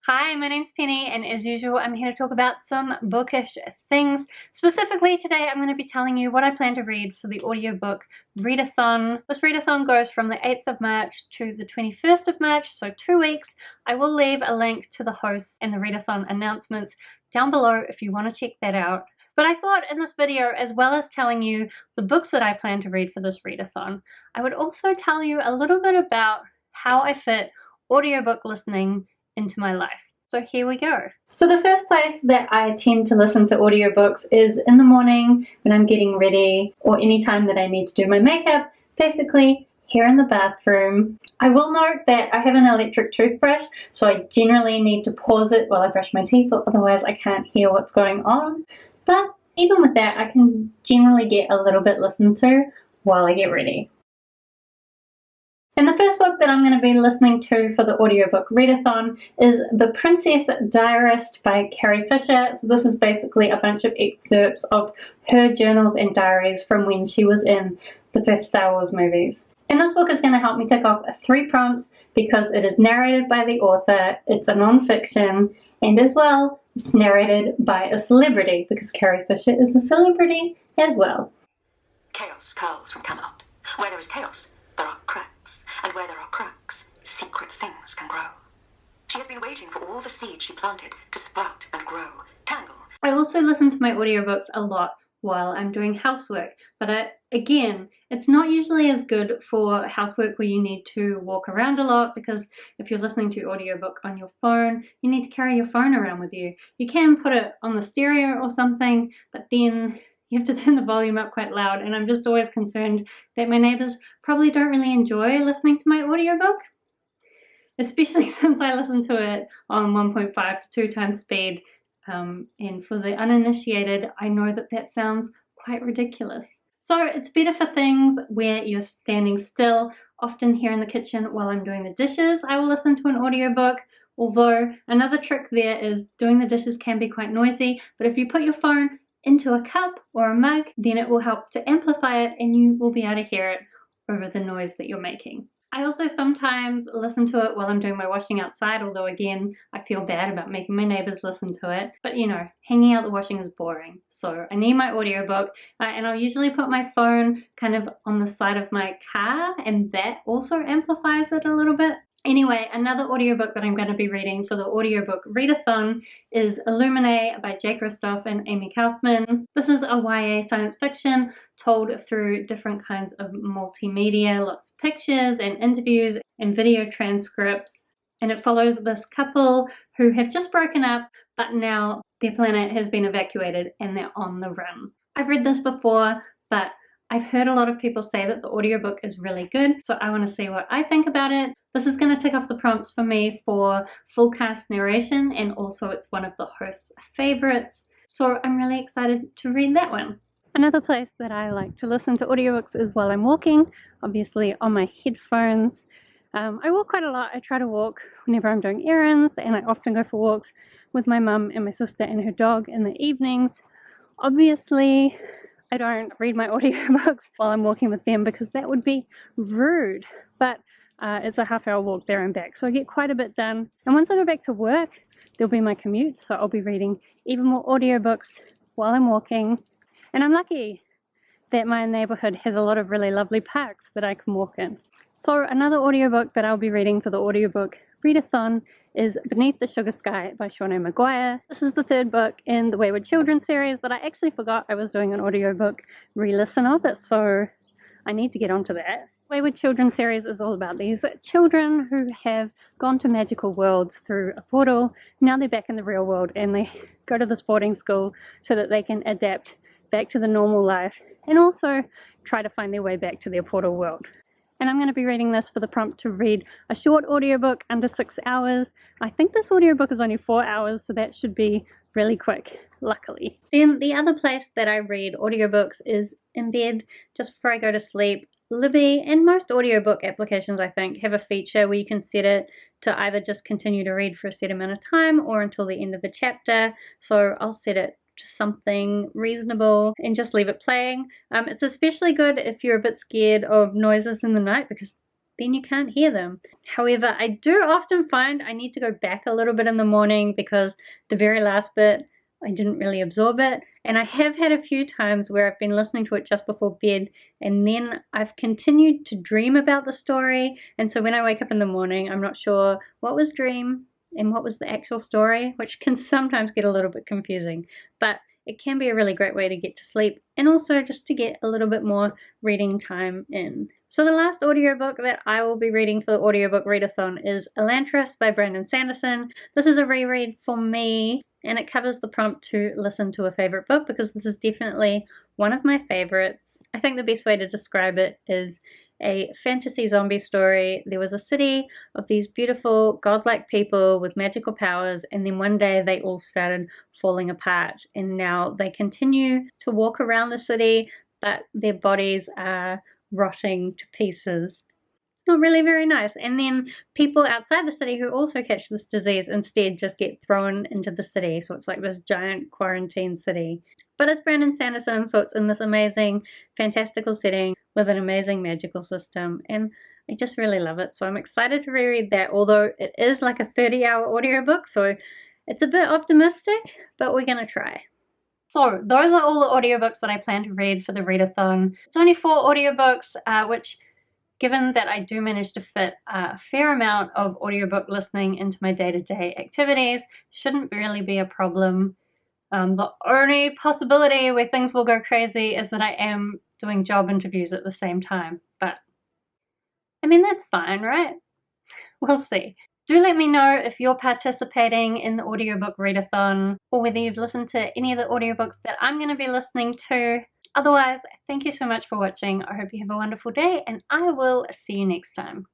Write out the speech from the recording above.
Hi, my name's Penny, and as usual, I'm here to talk about some bookish things. Specifically today, I'm going to be telling you what I plan to read for the audiobook readathon. This readathon goes from the 8th of March to the 21st of March, so 2 weeks. I will leave a link to the hosts and the readathon announcements down below if you want to check that out. But I thought in this video, as well as telling you the books that I plan to read for this readathon, I would also tell you a little bit about how I fit audiobook listening into my life. So here we go. So the first place that I tend to listen to audiobooks is in the morning when I'm getting ready, or any time that I need to do my makeup, basically here in the bathroom. I will note that I have an electric toothbrush, so I generally need to pause it while I brush my teeth, otherwise I can't hear what's going on. But even with that, I can generally get a little bit listened to while I get ready. And the first book that I'm going to be listening to for the audiobook readathon is The Princess Diarist by Carrie Fisher. So this is basically a bunch of excerpts of her journals and diaries from when she was in the first Star Wars movies. And this book is going to help me tick off 3 prompts because it is narrated by the author, it's a non-fiction, and as well, it's narrated by a celebrity because Carrie Fisher is a celebrity as well. Chaos curls from Camelot. Where there is chaos, there are cracks, and where there are cracks, secret things can grow. She has been waiting for all the seeds she planted to sprout and grow, tangle. I also listen to my audiobooks a lot while I'm doing housework, but again, it's not usually as good for housework where you need to walk around a lot, because if you're listening to your audiobook on your phone, you need to carry your phone around with you. You can put it on the stereo or something, but then you have to turn the volume up quite loud, and I'm just always concerned that my neighbors probably don't really enjoy listening to my audiobook, especially since I listen to it on 1.5 to 2 times speed. And for the uninitiated, I know that that sounds quite ridiculous. So it's better for things where you're standing still. Often here in the kitchen while I'm doing the dishes, I will listen to an audiobook. Although another trick there is doing the dishes can be quite noisy, but if you put your phone into a cup or a mug, then it will help to amplify it and you will be able to hear it over the noise that you're making. I also sometimes listen to it while I'm doing my washing outside, although again, I feel bad about making my neighbors listen to it. But you know, hanging out the washing is boring. So I need my audiobook, and I'll usually put my phone kind of on the side of my car, and that also amplifies it a little bit. Anyway, another audiobook that I'm going to be reading for the audiobook readathon is Illuminae by Jay Kristoff and Amy Kaufman. This is a YA science fiction told through different kinds of multimedia, lots of pictures and interviews and video transcripts. And it follows this couple who have just broken up, but now their planet has been evacuated and they're on the run. I've read this before, but I've heard a lot of people say that the audiobook is really good, so I want to see what I think about it. This is going to tick off the prompts for me for full cast narration, and also it's one of the host's favorites, so I'm really excited to read that one. Another place that I like to listen to audiobooks is while I'm walking, obviously on my headphones. I walk quite a lot. I try to walk whenever I'm doing errands, and I often go for walks with my mum and my sister and her dog in the evenings. Obviously, I don't read my audiobooks while I'm walking with them because that would be rude, but it's a half-hour walk there and back, so I get quite a bit done. And once I go back to work, there'll be my commute, so I'll be reading even more audiobooks while I'm walking. And I'm lucky that my neighborhood has a lot of really lovely parks that I can walk in. So another audiobook that I'll be reading for the audiobook readathon is Beneath the Sugar Sky by Shawnee Maguire. This is the 3rd book in the Wayward Children series, but I actually forgot I was doing an audiobook re-listen of it, so I need to get onto that. Wayward Children series is all about these children who have gone to magical worlds through a portal. Now they're back in the real world and they go to this boarding school so that they can adapt back to the normal life and also try to find their way back to their portal world. And I'm going to be reading this for the prompt to read a short audiobook under 6 hours. I think this audiobook is only 4 hours, so that should be really quick, luckily. Then the other place that I read audiobooks is in bed, just before I go to sleep. Libby and most audiobook applications, I think, have a feature where you can set it to either just continue to read for a set amount of time or until the end of the chapter. So I'll set it to something reasonable and just leave it playing. It's especially good if you're a bit scared of noises in the night, because then you can't hear them. However, I do often find I need to go back a little bit in the morning because the very last bit, I didn't really absorb it. And I have had a few times where I've been listening to it just before bed, and then I've continued to dream about the story. And so when I wake up in the morning, I'm not sure what was dream and what was the actual story, which can sometimes get a little bit confusing. But it can be a really great way to get to sleep and also just to get a little bit more reading time in. So the last audiobook that I will be reading for the Audiobook Readathon is Elantris by Brandon Sanderson. This is a reread for me, and it covers the prompt to listen to a favorite book because this is definitely one of my favorites. I think the best way to describe it is a fantasy zombie story. There was a city of these beautiful godlike people with magical powers, and then one day they all started falling apart, and now they continue to walk around the city, but their bodies are rotting to pieces. It's not really very nice. And then people outside the city who also catch this disease instead just get thrown into the city, so it's like this giant quarantine city. But it's Brandon Sanderson, so it's in this amazing, fantastical setting with an amazing magical system, and I just really love it. So I'm excited to reread that, although it is like a 30-hour audiobook, so it's a bit optimistic, but we're gonna try. So those are all the audiobooks that I plan to read for the readathon. It's only 4 audiobooks, which, given that I do manage to fit a fair amount of audiobook listening into my day-to-day activities, shouldn't really be a problem. The only possibility where things will go crazy is that I am doing job interviews at the same time, but I mean, that's fine, right? We'll see. Do let me know if you're participating in the Audiobook Readathon or whether you've listened to any of the audiobooks that I'm going to be listening to. Otherwise, thank you so much for watching. I hope you have a wonderful day, and I will see you next time.